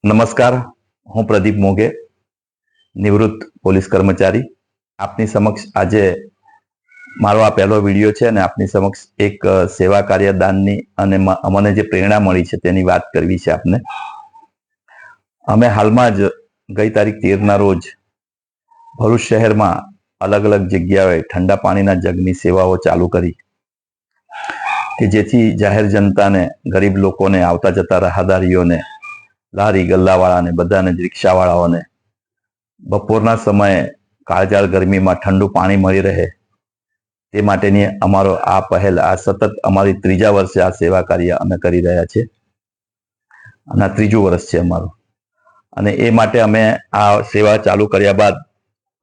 નમસ્કાર, હું પ્રદીપ મોગે, નિવૃત્ત પોલીસ કર્મચારી. આપની સમક્ષ આજે મારો આ પહેલો વિડીયો છે અને આપની સમક્ષ એક સેવા કાર્ય દાનની અને અમને જે પ્રેરણા મળી છે તેની વાત કરવી છે આપને. અમે હાલમાં જ ગઈ તારીખ 13ના રોજ ભરૂચ શહેરમાં અલગ અલગ જગ્યાએ ઠંડા પાણીના જગની સેવાઓ ચાલુ કરી કે જેથી જાહેર જનતાને, ગરીબ લોકોને, આવતા જતા રાહદારીઓને, લારી ગલ્લાવાળાને, બધાને જ રિક્ષાવાળાઓને બપોરના સમયે કાળઝાળ ગરમીમાં ઠંડુ પાણી મળી રહે તે માટેની અમારો આ પહેલ, આ સતત અમારી 3જા વર્ષે આ સેવા કાર્ય અમે કરી રહ્યા છીએ અને આ 3જું વર્ષ છે અમારું. અને એ માટે અમે આ સેવા ચાલુ કર્યા બાદ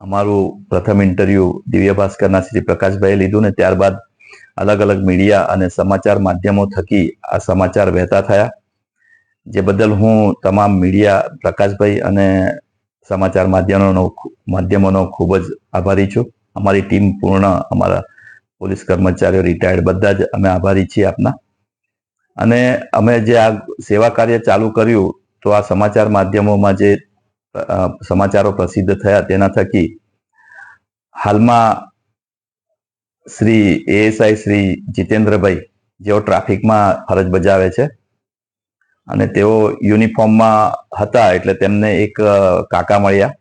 અમારું પ્રથમ ઇન્ટરવ્યૂ દિવ્ય ભાસ્કરના શ્રી પ્રકાશભાઈએ લીધું ને ત્યારબાદ અલગ અલગ મીડિયા અને સમાચાર માધ્યમો થકી આ સમાચાર વહેતા થયા, જે બદલ હું તમામ મીડિયા, પ્રકાશભાઈ અને સમાચાર માધ્યમોનો ખૂબ જ આભારી છું. અમારી ટીમ પૂર્ણ, અમારા પોલીસ કર્મચારીઓ, રિટાયર્ડ, બધા જ અમે આભારી છીએ આપના. અને અમે જે આ સેવા કાર્ય ચાલુ કર્યું તો આ સમાચાર માધ્યમોમાં જે સમાચારો પ્રસિદ્ધ થયા તેના થકી હાલમાં શ્રી એએસઆઈ શ્રી જીતેન્દ્રભાઈ, જેઓ ટ્રાફિકમાં ફરજ બજાવે છે અને તેઓ યુનિફોર્મમાં હતા એટલે તેમને એક કાકા મળ્યા.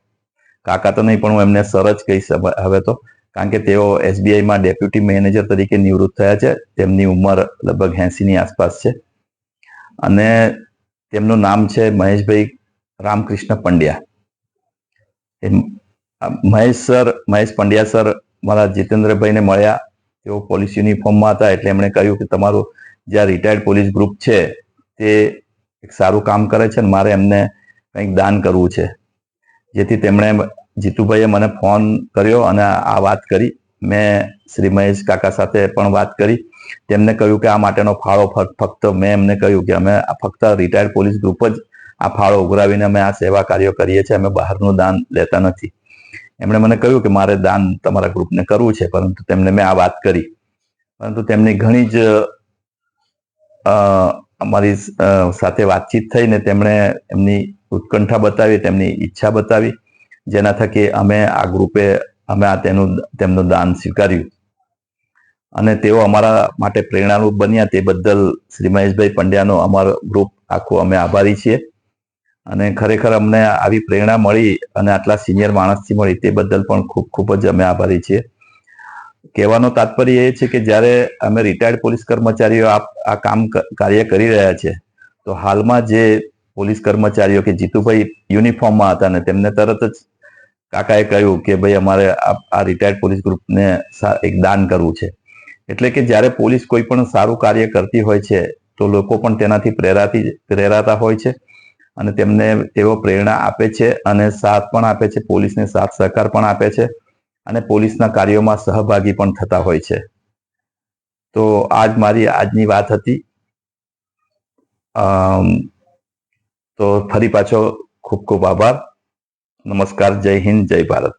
કાકા તો નહીં પણ હું એમને સર જ કહીશ હવે તો, કારણ કે તેઓ એસબીઆઈમાં ડેપ્યુટી મેનેજર તરીકે નિવૃત્ત થયા છે. તેમની ઉંમર લગભગ 80ની આસપાસ છે અને તેમનું નામ છે મહેશભાઈ રામકૃષ્ણ પંડ્યા. મહેશ પંડ્યા સર મારા જીતેન્દ્રભાઈને મળ્યા. તેઓ પોલીસ યુનિફોર્મમાં હતા એટલે એમણે કહ્યું કે તમારું જે આ રિટાયર્ડ પોલીસ ગ્રુપ છે તે એક સારું કામ કરે છે અને મારે એમને કંઈક દાન કરવું છે. જેથી તેમણે, જીતુભાઈએ મને ફોન કર્યો અને આ વાત કરી. મેં શ્રી મહેશ કાકા સાથે પણ વાત કરી. તેમને કહ્યું કે આ માટેનો ફાળો ફક્ત, મેં એમને કહ્યું કે અમે ફક્ત રિટાયર્ડ પોલીસ ગ્રુપ જ આ ફાળો ઉઘરાવીને અમે આ સેવા કાર્યો કરીએ છીએ, અમે બહારનું દાન લેતા નથી. એમણે મને કહ્યું કે મારે દાન તમારા ગ્રુપને કરવું છે, પરંતુ તેમને મેં આ વાત કરી, પરંતુ તેમની ઘણી જ અમારી સાથે વાતચીત થઈ ને તેમણે એમની ઉત્કંઠા બતાવી, તેમની ઈચ્છા બતાવી, જેના થકી અમે આ ગ્રુપે અમે આ તેમનું દાન સ્વીકાર્યું અને તેઓ અમારા માટે પ્રેરણારૂપ બન્યા. તે બદલ શ્રી મહેશભાઈ પંડ્યાનો અમારો ગ્રુપ આખું અમે આભારી છીએ. અને ખરેખર અમને આવી પ્રેરણા મળી અને આટલા સિનિયર માણસથી મળી તે બદલ પણ ખૂબ જ અમે આભારી છીએ. કહેવાનો તાત્પર્ય એ છે કે જ્યારે અમે રિટાયર્ડ પોલીસ કર્મચારીઓ આ કાર્ય કરી રહ્યા છે તો હાલમાં જે પોલીસ કર્મચારીઓ કે જીતુભાઈ યુનિફોર્મમાં હતા ને તેમને તરત જ કાકાએ કહ્યું કે ભાઈ અમારે આ રિટાયર્ડ પોલીસ ગ્રુપને એક દાન કરવું છે. એટલે કે જ્યારે પોલીસ કોઈ પણ સારું કાર્ય કરતી હોય છે તો લોકો પણ તેનાથી પ્રેરાતા હોય છે અને તેમને તેઓ પ્રેરણા આપે છે અને સાથ પણ આપે છે, પોલીસને સાથ સહકાર પણ આપે છે અને પોલીસના કાર્યોમાં સહભાગી પણ થતા હોય છે. તો આજ મારી આજની વાત હતી. તો ફરી પાછો ખૂબ ખૂબ આભાર. નમસ્કાર, જય હિન્દ, જય ભારત.